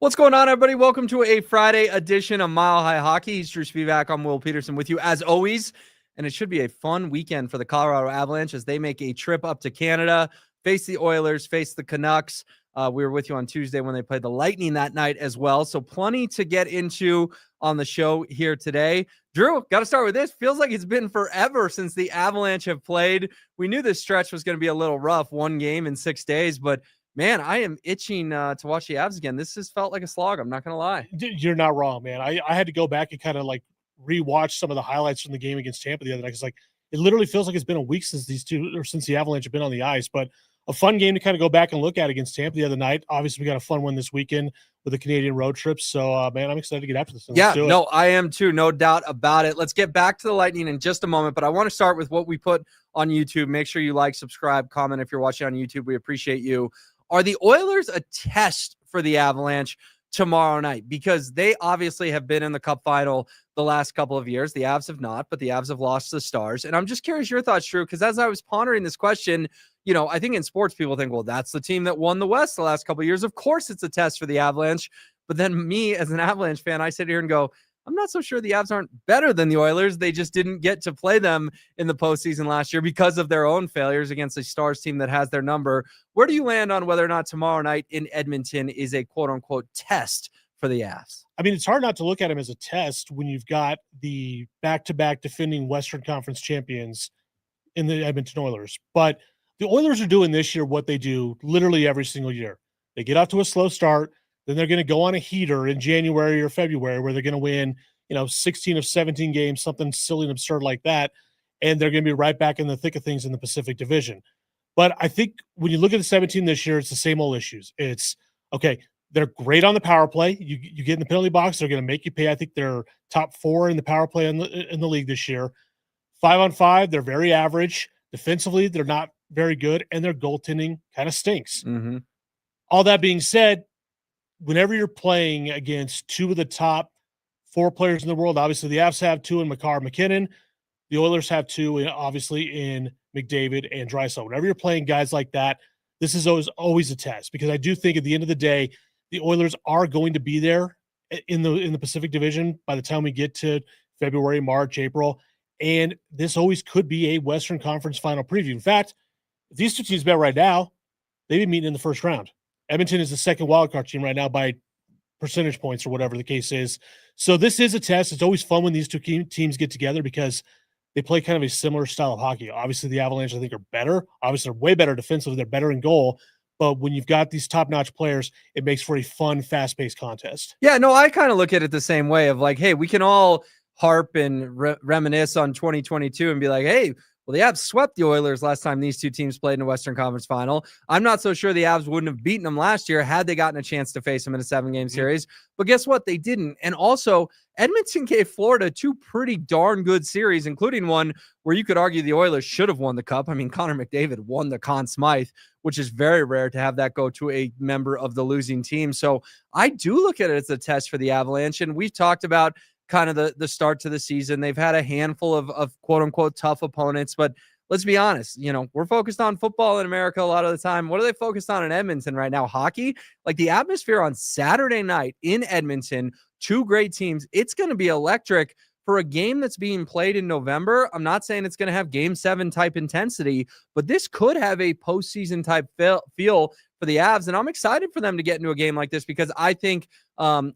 What's going on, everybody? Welcome to a Friday edition of Mile High Hockey. He's Drew Spivak. I'm Will Peterson with you as always. And it should be a fun weekend for the Colorado Avalanche as they make a trip up to Canada, face the Oilers, face the Canucks. We were with you on Tuesday when they played the Lightning that night as well. So plenty to get into on the show here today. Drew, got to start with this. Feels like it's been forever since the Avalanche have played. We knew this stretch was going to be a little rough, one game in 6 days, but man, I am itching to watch the Avs again. This has felt like a slog. I'm not going to lie. You're not wrong, man. I had to go back and kind of like rewatch some of the highlights from the game against Tampa the other night. It's like it literally feels like it's been a week since since the Avalanche have been on the ice. But a fun game to kind of go back and look at against Tampa the other night. Obviously, we got a fun one this weekend with the Canadian road trip. So, man, I'm excited to get after this. Yeah, no, I am too. No doubt about it. Let's get back to the Lightning in just a moment. But I want to start with what we put on YouTube. Make sure you like, subscribe, comment if you're watching on YouTube. We appreciate you. Are the Oilers a test for the Avalanche tomorrow night? Because they obviously have been in the Cup final the last couple of years. The Avs have not, but the Avs have lost to the Stars. And I'm just curious your thoughts, Drew, because as I was pondering this question, you know, I think in sports people think, well, that's the team that won the West the last couple of years. Of course it's a test for the Avalanche. But then me as an Avalanche fan, I sit here and go, I'm not so sure the Avs aren't better than the Oilers. They just didn't get to play them in the postseason last year because of their own failures against a Stars team that has their number. Where do you land on whether or not tomorrow night in Edmonton is a quote-unquote test for the Avs? I mean, it's hard not to look at them as a test when you've got the back-to-back defending Western Conference champions in the Edmonton Oilers. But the Oilers are doing this year what they do literally every single year. They get off to a slow start. Then they're going to go on a heater in January or February where they're going to win, 16 of 17 games, something silly and absurd like that. And they're going to be right back in the thick of things in the Pacific Division. But I think when you look at the 17 this year, it's the same old issues. It's, okay, they're great on the power play. You get in the penalty box, they're going to make you pay. I think they're top 4 in the power play in the league this year. 5-on-5, they're very average. Defensively, they're not very good. And their goaltending kind of stinks. Mm-hmm. All that being said, whenever you're playing against 2 of the top 4 players in the world, obviously the Avs have 2 in Makar McKinnon. The Oilers have 2, obviously, in McDavid and Draisaitl. Whenever you're playing guys like that, this is always a test because I do think at the end of the day, the Oilers are going to be there in the Pacific Division by the time we get to February, March, April, and this always could be a Western Conference final preview. In fact, if these 2 teams met right now, they'd be meeting in the first round. Edmonton is the second wildcard team right now by percentage points or whatever the case is. So this is a test. It's always fun when these 2 teams get together because they play kind of a similar style of hockey. Obviously, the Avalanche, I think, are better. Obviously, they're way better defensively. They're better in goal. But when you've got these top-notch players, it makes for a fun, fast-paced contest. Yeah, no, I kind of look at it the same way of like, hey, we can all harp and reminisce on 2022 and be like, hey, well, the Avs swept the Oilers last time these 2 teams played in a Western Conference final. I'm not so sure the Avs wouldn't have beaten them last year had they gotten a chance to face them in a 7-game series. But guess what? They didn't. And also, Edmonton gave Florida 2 pretty darn good series, including one where you could argue the Oilers should have won the Cup. I mean, Connor McDavid won the Conn Smythe, which is very rare to have that go to a member of the losing team. So I do look at it as a test for the Avalanche. And we've talked about kind of the start to the season. They've had a handful of quote unquote tough opponents, but let's be honest, we're focused on football in America a lot of the time. What are they focused on in Edmonton right now? Hockey? Like the atmosphere on Saturday night in Edmonton, 2 great teams. It's going to be electric for a game that's being played in November. I'm not saying it's going to have game 7 type intensity, but this could have a postseason type feel for the Avs. And I'm excited for them to get into a game like this because I think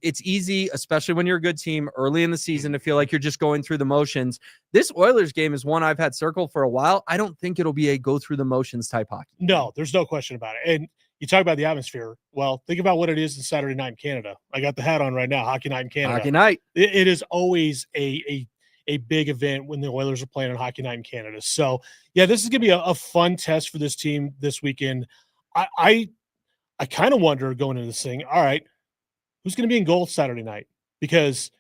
it's easy, especially when you're a good team early in the season, to feel like you're just going through the motions. This Oilers game is one I've had circled for a while. I don't think it'll be a go through the motions type hockey. No, there's no question about it. And you talk about the atmosphere. Well, think about what it is in Saturday night in Canada. I got the hat on right now, Hockey Night in Canada. Hockey night. It is always a big event when the Oilers are playing on Hockey Night in Canada. So, yeah, this is going to be a fun test for this team this weekend. I kind of wonder going into this thing, all right, who's going to be in goal Saturday night? Because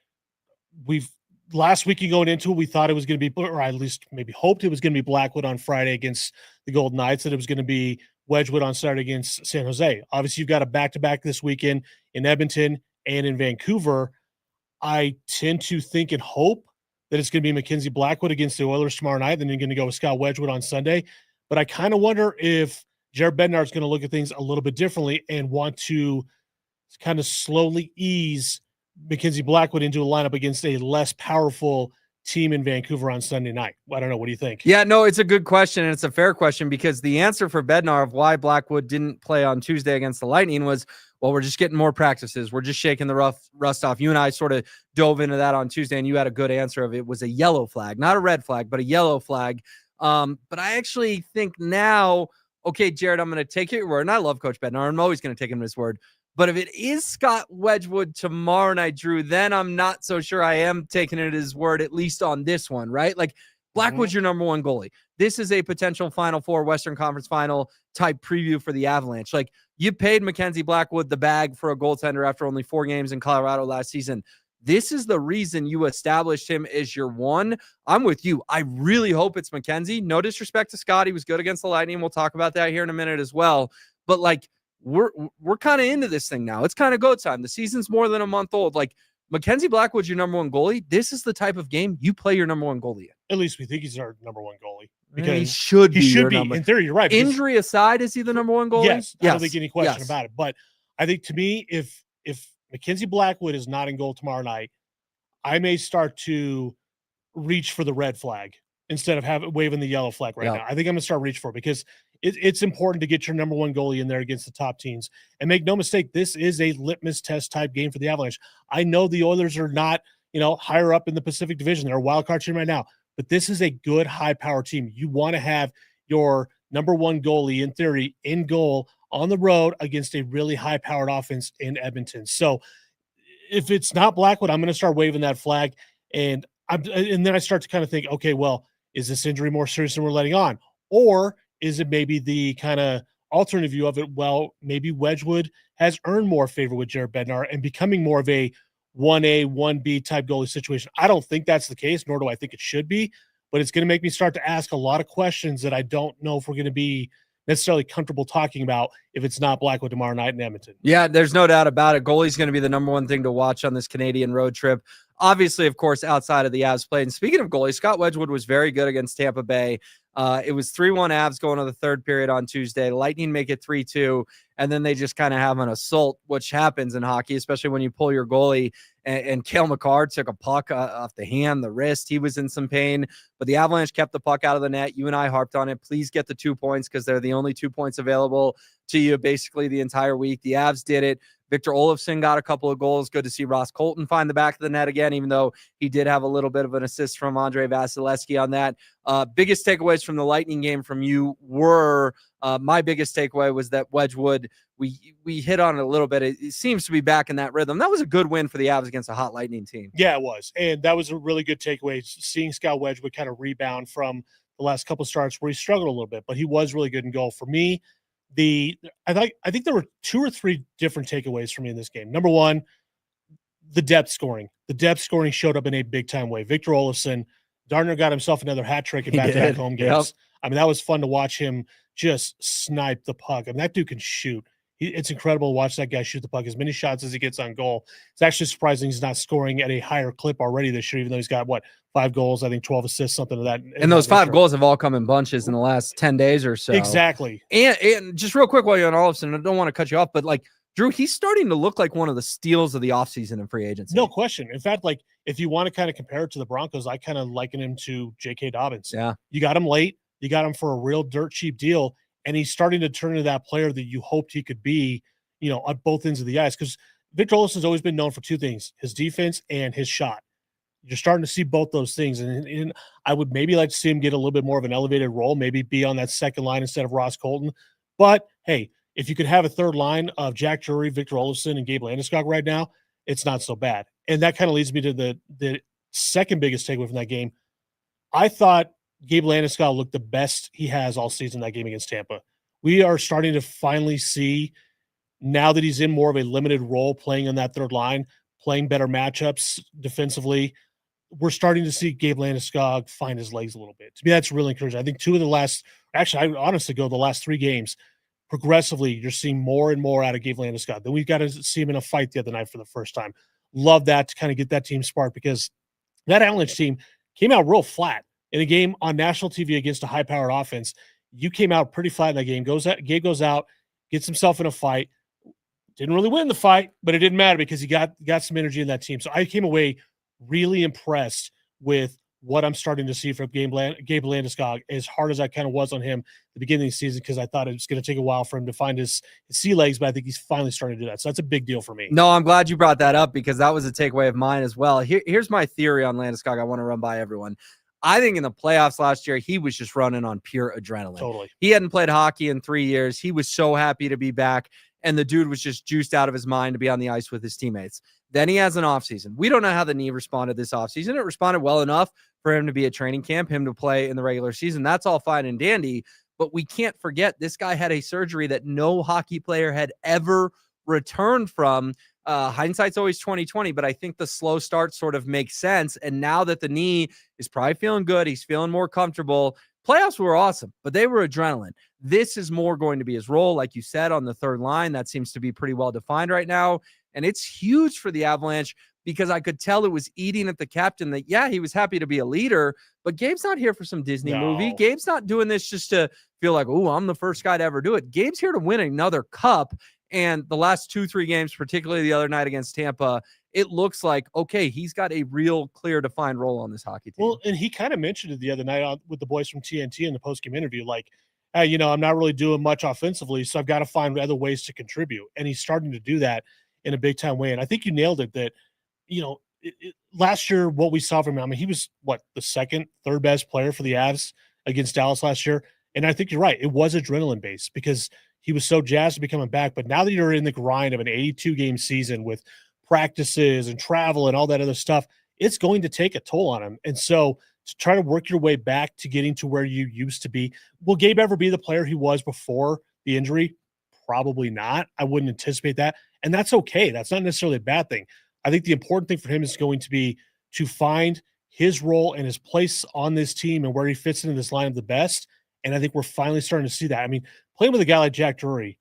last weekend going into it, we thought it was going to be, or at least maybe hoped it was going to be Blackwood on Friday against the Golden Knights, that it was going to be Wedgwood on Saturday against San Jose. Obviously, you've got a back-to-back this weekend in Edmonton and in Vancouver. I tend to think and hope that it's going to be Mackenzie Blackwood against the Oilers tomorrow night. Then you're going to go with Scott Wedgwood on Sunday. But I kind of wonder if Jared Bednar's going to look at things a little bit differently and want to kind of slowly ease Mackenzie Blackwood into a lineup against a less powerful team in Vancouver on Sunday night? I don't know. What do you think? Yeah, no, it's a good question, and it's a fair question, because the answer for Bednar of why Blackwood didn't play on Tuesday against the Lightning was, well, we're just getting more practices. We're just shaking the rust off. You and I sort of dove into that on Tuesday, and you had a good answer of it was a yellow flag, not a red flag, but a yellow flag. But I actually think now, okay, Jared, I'm going to take your word, and I love Coach Bednar. I'm always going to take him at his word. But if it is Scott Wedgwood tomorrow night, Drew, then I'm not so sure I am taking it at his word, at least on this one, right? Like, Blackwood's your number one goalie. This is a potential Final Four Western Conference Final type preview for the Avalanche. Like, you paid Mackenzie Blackwood the bag for a goaltender after only 4 games in Colorado last season. This is the reason you established him as your one. I'm with you. I really hope it's Mackenzie. No disrespect to Scott. He was good against the Lightning. We'll talk about that here in a minute as well. But, like, we're kind of into this thing now. It's kind of go time. The season's more than a month old. Like, Mackenzie Blackwood's your number one goalie. This is the type of game you play your number one goalie in. At least we think he's our number one goalie. Because he should be. In theory, you're right. Injury aside, is he the number one goalie? Yes. I don't think any question about it. But I think, to me, if Mackenzie Blackwood is not in goal tomorrow night, I may start to reach for the red flag instead of waving the yellow flag right now. I think I'm going to start reaching for it, because it's important to get your number one goalie in there against the top teams. And make no mistake, this is a litmus test type game for the Avalanche. I know the Oilers are not, higher up in the Pacific Division. They're a wild card team right now, but this is a good high power team. You want to have your number one goalie, in theory, in goal on the road against a really high powered offense in Edmonton. So if it's not Blackwood, I'm going to start waving that flag. And then I start to kind of think, okay, well, is this injury more serious than we're letting on? Or is it maybe the kind of alternate view of it? Well, maybe Wedgwood has earned more favor with Jared Bednar and becoming more of a 1A, 1B type goalie situation. I don't think that's the case, nor do I think it should be, but it's going to make me start to ask a lot of questions that I don't know if we're going to be necessarily comfortable talking about if it's not Blackwood tomorrow night in Edmonton. Yeah, there's no doubt about it. Goalie's going to be the number one thing to watch on this Canadian road trip. Obviously, of course, outside of the Avs play. And speaking of goalies, Scott Wedgwood was very good against Tampa Bay. It was 3-1 Avs going to the third period on Tuesday. Lightning make it 3-2, and then they just kind of have an assault, which happens in hockey, especially when you pull your goalie. And Cale Makar took a puck off the hand, the wrist. He was in some pain, but the Avalanche kept the puck out of the net. You and I harped on it. Please get the 2 points, because they're the only 2 points available to you basically the entire week. The Avs did it. Victor Olofsson got a couple of goals. Good to see Ross Colton find the back of the net again, even though he did have a little bit of an assist from Andrei Vasilevsky on that. Biggest takeaways from the Lightning game from you were, my biggest takeaway was that Wedgwood, we hit on it a little bit. It seems to be back in that rhythm. That was a good win for the Avs against a hot Lightning team. Yeah, it was. And that was a really good takeaway, seeing Scott Wedgwood kind of rebound from the last couple of starts where he struggled a little bit, but he was really good in goal. For me, I think there were 2 or 3 different takeaways for me in this game. Number one, the depth scoring. The depth scoring showed up in a big-time way. Victor Olofsson, Darner got himself another hat trick in back-to-back home games. Yep. I mean, that was fun to watch him just snipe the puck. I mean, that dude can shoot. It's incredible to watch that guy shoot the puck as many shots as he gets on goal. It's actually surprising he's not scoring at a higher clip already this year, even though he's got, 5 goals, I think 12 assists, something of that. And those 5 goals have all come in bunches in the last 10 days or so. Exactly. And just real quick while you're on Olofsson, I don't want to cut you off, but Drew, he's starting to look like one of the steals of the offseason in free agency. No question. In fact, if you want to kind of compare it to the Broncos, I kind of liken him to J.K. Dobbins. Yeah. You got him late. You got him for a real dirt cheap deal, and he's starting to turn into that player that you hoped he could be, on both ends of the ice. Because Victor Olofsson's always been known for 2 things, his defense and his shot. You're starting to see both those things. And I would maybe like to see him get a little bit more of an elevated role, maybe be on that second line instead of Ross Colton. But, hey, if you could have a third line of Jack Drury, Victor Olofsson, and Gabe Landeskog right now, it's not so bad. And that kind of leads me to the second biggest takeaway from that game. I thought Gabe Landeskog looked the best he has all season in that game against Tampa. We are starting to finally see, now that he's in more of a limited role playing on that third line, playing better matchups defensively, we're starting to see Gabe Landeskog find his legs a little bit. To me, that's really encouraging. I think the last 3 games, progressively, you're seeing more and more out of Gabe Landeskog. Then we've got to see him in a fight the other night for the first time. Love that, to kind of get that team sparked, because that Avalanche team came out real flat in a game on national TV against a high-powered offense. You came out pretty flat in that game. Gabe goes out, gets himself in a fight. Didn't really win the fight, but it didn't matter because he got some energy in that team. So I came away really impressed with what I'm starting to see from Gabe Landeskog, as hard as I kind of was on him at the beginning of the season, because I thought it was going to take a while for him to find his sea legs, but I think he's finally starting to do that. So that's a big deal for me. No, I'm glad you brought that up because that was a takeaway of mine as well. Here's my theory on Landeskog I want to run by everyone. I think in the playoffs last year, he was just running on pure adrenaline. Totally. He hadn't played hockey in 3 years. He was so happy to be back, and the dude was just juiced out of his mind to be on the ice with his teammates. Then he has an offseason. We don't know how the knee responded this offseason. It responded well enough for him to be at training camp, him to play in the regular season. That's all fine and dandy, but we can't forget this guy had a surgery that no hockey player had ever returned from. Hindsight's always 2020, but I think the slow start sort of makes sense. And now that the knee is probably feeling good, he's feeling more comfortable. Playoffs were awesome, but they were adrenaline. This is more going to be his role, like you said, on the third line. That seems to be pretty well defined right now. And it's huge for the Avalanche because I could tell it was eating at the captain that, yeah, he was happy to be a leader, but Gabe's not here for some Disney movie. Gabe's not doing this just to feel like, oh, I'm the first guy to ever do it. Gabe's here to win another cup. And the last 2-3 games, particularly the other night against Tampa, it looks like, okay, he's got a real clear defined role on this hockey team. Well, and he kind of mentioned it the other night with the boys from TNT in the post-game interview, like, hey, you know, I'm not really doing much offensively, so I've got to find other ways to contribute. And he's starting to do that in a big time way. And I think you nailed it that, you know, last year, what we saw from him, I mean, he was the second, third best player for the Avs against Dallas last year. And I think you're right. It was adrenaline based because he was so jazzed to be coming back. But now that you're in the grind of an 82 game season with practices and travel and all that other stuff, it's going to take a toll on him. And so to try to work your way back to getting to where you used to be, will Gabe ever be the player he was before the injury? Probably not. I wouldn't anticipate that. And that's okay. That's not necessarily a bad thing. I think the important thing for him is going to be to find his role and his place on this team and where he fits into this lineup the best. And I think we're finally starting to see that. I mean, playing with a guy like Jack Drury,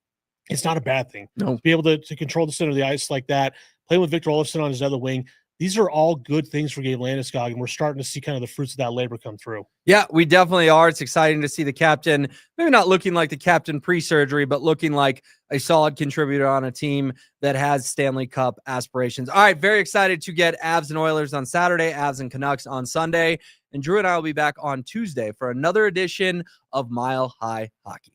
it's not a bad thing. No. To be able to control the center of the ice like that, playing with Victor Olofsson on his other wing, these are all good things for Gabe Landeskog, and we're starting to see kind of the fruits of that labor come through. Yeah, we definitely are. It's exciting to see the captain, maybe not looking like the captain pre-surgery, but looking like a solid contributor on a team that has Stanley Cup aspirations. All right, very excited to get Avs and Oilers on Saturday, Avs and Canucks on Sunday, and Drew and I will be back on Tuesday for another edition of Mile High Hockey.